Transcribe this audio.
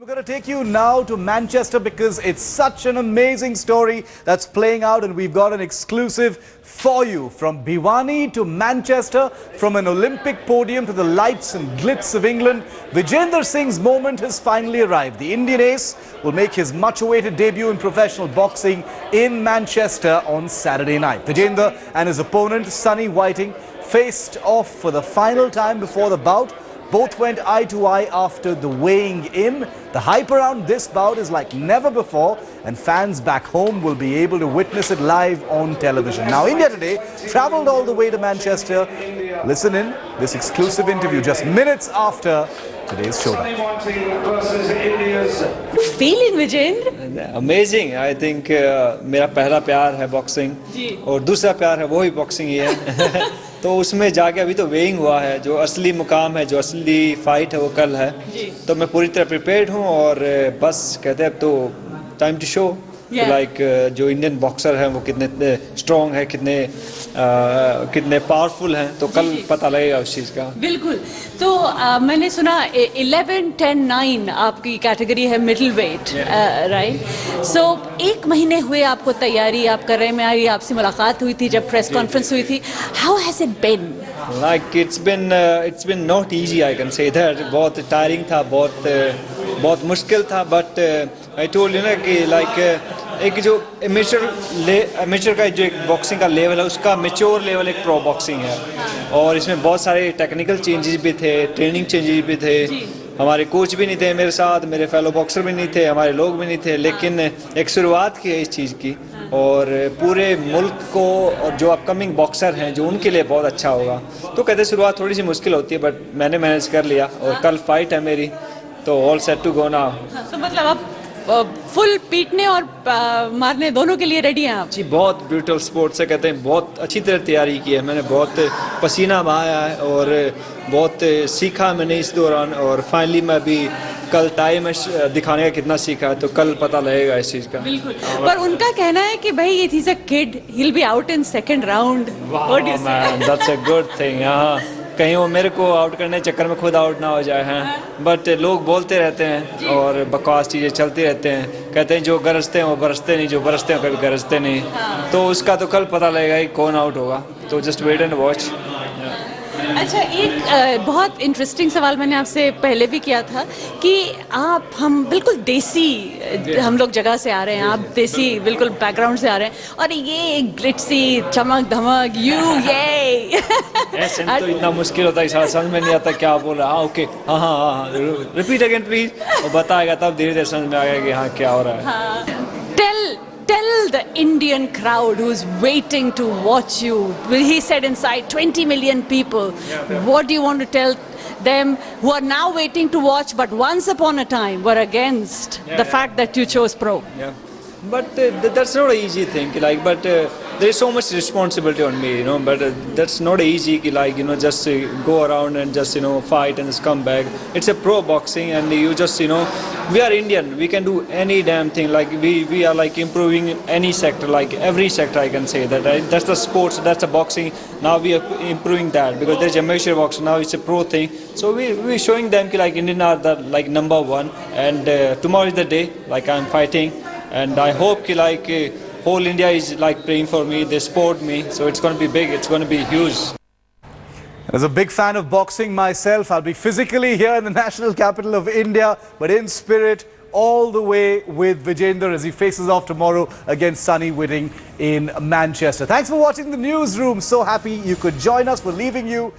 We're going to take you now to Manchester because it's such an amazing story that's playing out, and we've got an exclusive for you. From Bhiwani to Manchester, from an Olympic podium to the lights and glitz of England, Vijender Singh's moment has finally arrived. The Indian ace will make his much-awaited debut in professional boxing in Manchester on Saturday night. Vijender and his opponent, Sonny Whiting, faced off for the final time before the bout. Both went eye to eye after the weighing in. The hype around this bout is like never before, and fans back home will be able to witness it live on television. Now, India today travelled all the way to Manchester. Listen in this exclusive interview just minutes after today's showdown. Feeling, Vijender? Amazing. I think मेरा पहला प्यार है boxing और दूसरा प्यार है वो ही boxing ही है तो उसमें जाके अभी तो वेइंग हुआ है, जो असली मुकाम है, जो असली फाइट है वो कल है। तो मैं पूरी तरह प्रिपेयर्ड हूँ और बस कहते हैं अब तो टाइम टू शो लाइक जो इंडियन बॉक्सर हैं वो कितने स्ट्रॉन्ग है, कितने पावरफुल हैं, तो कल पता लगेगा उस चीज़ का। बिल्कुल। तो मैंने सुना 11, 10, 9 आपकी कैटेगरी है मिडिल वेट, राइट? सो एक महीने हुए आपको तैयारी आप कर रहे हैं, मेरी आपसे मुलाकात हुई थी जब प्रेस कॉन्फ्रेंस हुई थी। How has it been? Like it's been not easy, I can say that. बहुत टायरिंग था, बहुत मुश्किल था, but I told you ना कि like एक जो एमेचर का जो एक बॉक्सिंग का लेवल है उसका मेच्योर लेवल एक प्रो बॉक्सिंग है, और इसमें बहुत सारे टेक्निकल चेंजेस भी थे, ट्रेनिंग चेंजेस भी थे। हमारे कोच भी नहीं थे मेरे साथ, मेरे फेलो बॉक्सर भी नहीं थे, हमारे लोग भी नहीं थे, लेकिन एक शुरुआत की है इस चीज़ की, और पूरे मुल्क को और जो अपकमिंग बॉक्सर हैं जो उनके लिए बहुत अच्छा होगा। तो कहते शुरुआत थोड़ी सी मुश्किल होती है, बट मैंने मैनेज कर लिया और कल फाइट है मेरी, तो all set to go now. तो मतलब आप फुल पीटने और मारने दोनों के लिए रेडी हैं आप? जी, बहुत ब्रूटल स्पोर्ट से कहते हैं, बहुत अच्छी तरह तैयारी की है मैंने, बहुत पसीना बहाया है और बहुत सीखा मैंने इस दौरान, और फाइनली मैं अभी कल टाइम में दिखाने का कितना सीखा है, तो कल पता लगेगा इस चीज़ का। बिल्कुल। पर उनका कहना है कि भाई ये is a kid, he will be out in second round. That's a good thing. हाँ, कहीं वो मेरे को आउट करने के चक्कर में खुद आउट ना हो जाए। हैं, बट लोग बोलते रहते हैं और बकवास चीज़ें चलती रहते हैं, कहते हैं जो गरजते हैं वो बरसते नहीं, जो बरसते हैं कभी गरजते नहीं। तो उसका तो कल पता लगेगा कि कौन आउट होगा, तो जस्ट वेट एंड वॉच। अच्छा, एक बहुत इंटरेस्टिंग सवाल मैंने आपसे पहले भी किया था कि हम बिल्कुल देसी हम लोग जगह से आ रहे हैं, आप देसी बिल्कुल बैकग्राउंड से आ रहे हैं, और ये ग्लिट्सी चमक धमक ये तो इतना मुश्किल होता है, सारा समझ में नहीं आता क्या बोल रहा है। हाँ, ओके, हाँ, रिपीट अगेन प्लीज, वो बताएगा तब धीरे धीरे समझ में आएगा कि हाँ क्या हो रहा है। हाँ, Tell the Indian crowd who's waiting to watch you. He said inside 20 million people. What do you want to tell them who are now waiting to watch, but once upon a time were against the fact that you chose pro? Yeah, but that's not an easy thing. Like, but there is so much responsibility on me, you know. But that's not easy. Like, you know, just go around and just, you know, fight and just come back. It's a pro boxing, and you just, you know, we are Indian. We can do any damn thing. Like we are like improving any sector, like every sector. I can say that. Right? That's the sports. That's the boxing. Now we are improving that because there's amateur boxing. Now it's a pro thing. So we're showing them ki, like Indian are the like number one, and tomorrow is the day. Like I'm fighting, and I hope ki, like whole India is like praying for me. They support me. So it's going to be big. It's going to be huge. As a big fan of boxing myself, I'll be physically here in the national capital of India, but in spirit all the way with Vijender as he faces off tomorrow against Sonny Whiting in Manchester. Thanks for watching the newsroom. So happy you could join us. We're leaving you